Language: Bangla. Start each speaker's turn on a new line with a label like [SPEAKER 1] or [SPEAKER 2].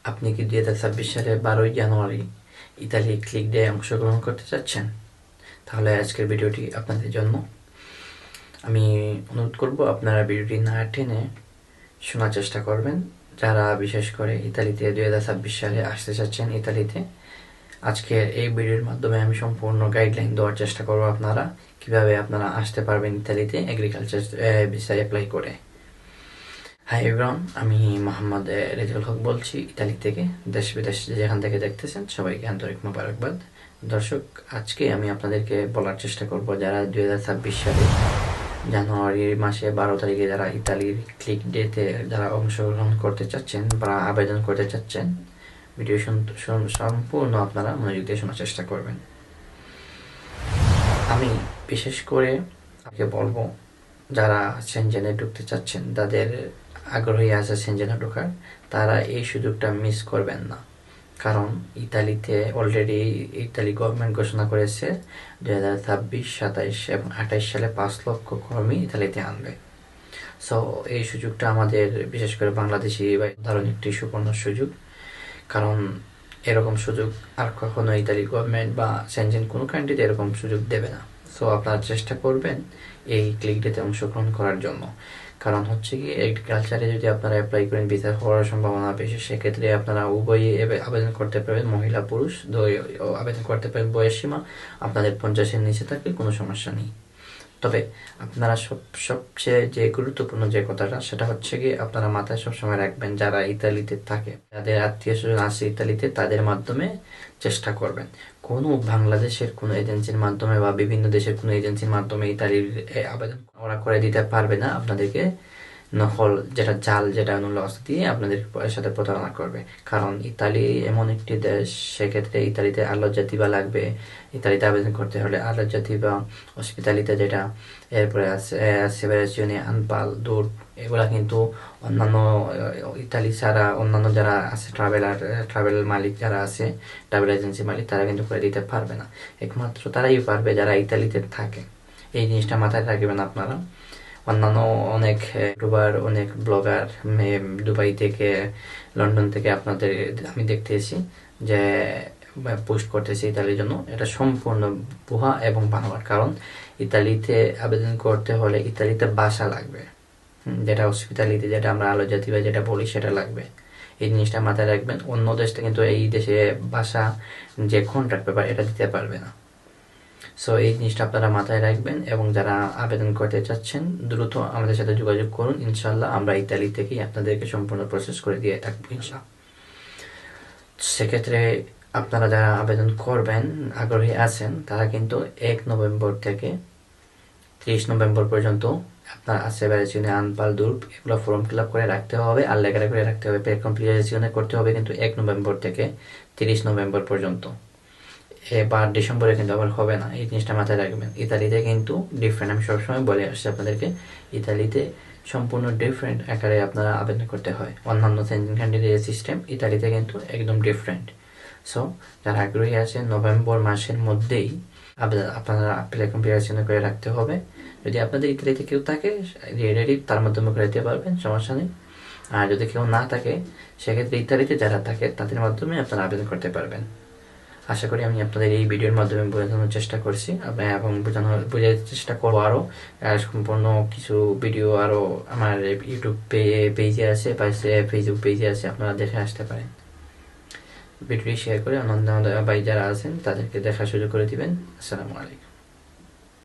[SPEAKER 1] আপনি কি 2026 সালে 12ই জানুয়ারি ইতালি ক্লিক ডে অংশগ্রহণ করতে চাচ্ছেন? তাহলে আজকের ভিডিওটি আপনাদের জন্য। আমি অনুরোধ করব আপনারা ভিডিওটি না টেনে শোনার চেষ্টা করবেন, যারা বিশেষ করে ইতালিতে 2026 সালে আসতে চাচ্ছেন ইতালিতে। আজকের এই ভিডিওর মাধ্যমে আমি সম্পূর্ণ গাইডলাইন দেওয়ার চেষ্টা করব আপনারা কিভাবে আপনারা আসতে পারবেন ইতালিতে এগ্রিকালচার ভিসায় অ্যাপ্লাই করে। হাই এভরিওয়ান, আমি মোহাম্মদ রেজাউল হক বলছি ইতালি থেকে। দেশ বিদেশ যেখান থেকে দেখতেছেন সবাইকে আন্তরিক মোবারকবাদ। দর্শক, আজকে আমি আপনাদেরকে বলার চেষ্টা করব যারা 2026 সালে জানুয়ারি মাসে 12 তারিখে যারা ইতালির ক্লিক ডেতে যারা অংশগ্রহণ করতে চাচ্ছেন বা আবেদন করতে চাচ্ছেন, ভিডিও সম্পূর্ণ আপনারা মনোযোগ দিয়ে শোনার চেষ্টা করবেন। আমি বিশেষ করে আপনাকে বলবো যারা সেনজেনে ঢুকতে চাচ্ছেন, তাদের আগ্রহী আছে সেনজেনে ঢোকার, তারা এই সুযোগটা মিস করবেন না। কারণ ইতালিতে অলরেডি ইতালি গভর্নমেন্ট ঘোষণা করেছে 2026, 27 এবং 28 সালে 5 লক্ষ কর্মী ইতালিতে আনবে। সো এই সুযোগটা আমাদের বিশেষ করে বাংলাদেশি বা দারুণ একটি সুবর্ণ সুযোগ। কারণ এরকম সুযোগ আর কখনো ইতালি গভর্নমেন্ট বা সেনজেন কোনো কান্ট্রিতে এরকম সুযোগ দেবে না। সো আপনারা চেষ্টা করবেন এই ক্লিক ডেতে অংশগ্রহণ করার জন্য। কারণ হচ্ছে কি, এগ্রিকালচারে যদি আপনারা অ্যাপ্লাই করেন ভিসা হওয়ার সম্ভাবনা বেশি, সেক্ষেত্রে আপনারা উভয়ই আবেদন করতে পারবেন, মহিলা পুরুষ আবেদন করতে পারেন। বয়স সীমা আপনাদের 50-এর নিচে থাকলে কোনো সমস্যা নেই। তবে আপনারা সবচেয়ে যে গুরুত্বপূর্ণ যে কথাটা, সেটা হচ্ছে কি, আপনারা মাথায় সবসময় রাখবেন যারা ইতালিতে থাকে, যাদের আত্মীয় স্বজন আছে ইতালিতে, তাদের মাধ্যমে চেষ্টা করবেন। কোনো বাংলাদেশের কোনো এজেন্সির মাধ্যমে বা বিভিন্ন দেশের কোনো এজেন্সির মাধ্যমে ইতালির আবেদন ওরা করে দিতে পারবে না আপনাদেরকে। নকল যেটা জাল, যেটা লস দিয়ে আপনাদের সাথে প্রতারণা করবে। কারণ ইতালি এমন একটি দেশ, সেক্ষেত্রে ইতালিতে আলোকজাতিবা লাগবে। ইতালিতে আবেদন করতে হলে আলোকজাতিবা, হসপিটালিতে যেটা, এরপরে আছে সেভারেশনে আনপাল দূর, এগুলা কিন্তু অন্যান্য ইতালি ছাড়া অন্যান্য যারা আছে ট্রাভেল মালিক যারা আছে, ট্রাভেল এজেন্সি মালিক, তারা কিন্তু করে দিতে পারবে না। একমাত্র তারাই পারবে যারা ইতালিতে থাকে। এই জিনিসটা মাথায় রাখবেন আপনারা। অন্যান্য অনেক ইউটিউবার, অনেক ব্লগার দুবাই থেকে, লন্ডন থেকে আপনাদের আমি দেখতেছি যে পোস্ট করতেছে ইতালির জন্য। এটা সম্পূর্ণ ভুয়া এবং বানোয়ার। কারণ ইতালিতে আবেদন করতে হলে ইতালিতে ভাষা লাগবে, যেটা হসপিটালিতে, যেটা আমরা আলো জাতি বা যেটা বলি, সেটা লাগবে। এই জিনিসটা মাথায় রাখবেন। অন্য দেশটা কিন্তু এই দেশে ভাষা যে কন্ট্রাক্ট পেপার, এটা দিতে পারবে না। সো এই জিনিসটা আপনারা মাথায় রাখবেন, এবং যারা আবেদন করতে চাচ্ছেন দ্রুত আমাদের সাথে যোগাযোগ করুন। ইনশাল্লাহ আমরা ইতালি থেকেই আপনাদেরকে সম্পূর্ণ প্রসেস করে দিয়ে থাকবো ইনশাল্লাহ। সেক্ষেত্রে আপনারা যারা আবেদন করবেন আগ্রহী আছেন, তারা কিন্তু 1 নভেম্বর থেকে 30 নভেম্বর পর্যন্ত আপনার সেভারেশনে আনপাল দুর্প এগুলো ফর্ম ফিল আপ করে রাখতে হবে, আর লেখাটা করে রাখতে হবে। কমপ্লিটেশনে করতে হবে কিন্তু 1 নভেম্বর থেকে 30 নভেম্বর পর্যন্ত। এবার ডিসেম্বরে কিন্তু আবার হবে না, এই জিনিসটা মাথায় রাখবেন। ইতালিতে কিন্তু ডিফারেন্ট, আমি সবসময় বলে আসছি আপনাদেরকে, ইতালিতে সম্পূর্ণ ডিফারেন্ট আকারে আপনারা আবেদন করতে হয়। অন্যান্য সেনজেন কান্ট্রির সিস্টেম, ইতালিতে কিন্তু একদম ডিফারেন্ট। সো যারা আগ্রহী আছে, নভেম্বর মাসের মধ্যেই আপনারা প্রিপারেশন করে রাখতে হবে। যদি আপনাদের ইতালিতে কেউ থাকে রেডি, তার মাধ্যমে করে দিতে পারবেন, সমস্যা নেই। আর যদি কেউ না থাকে, সেক্ষেত্রে ইতালিতে যারা থাকে তাদের মাধ্যমে আপনারা আবেদন করতে পারবেন। আশা করি আমি আপনাদের এই ভিডিওর মাধ্যমে বোঝানোর চেষ্টা করছি এবং বোঝার চেষ্টা করবো। আরও সম্পূর্ণ কিছু ভিডিও আরও আমার ইউটিউব পেজে আছে বা ফেসবুক পেজে আছে, আপনারা দেখে আসতে পারেন। ভিডিওটি শেয়ার করে অন্যান্য ভাই যারা আছেন তাদেরকে দেখার সুযোগ করে দিবেন। আসসালামু আলাইকুম।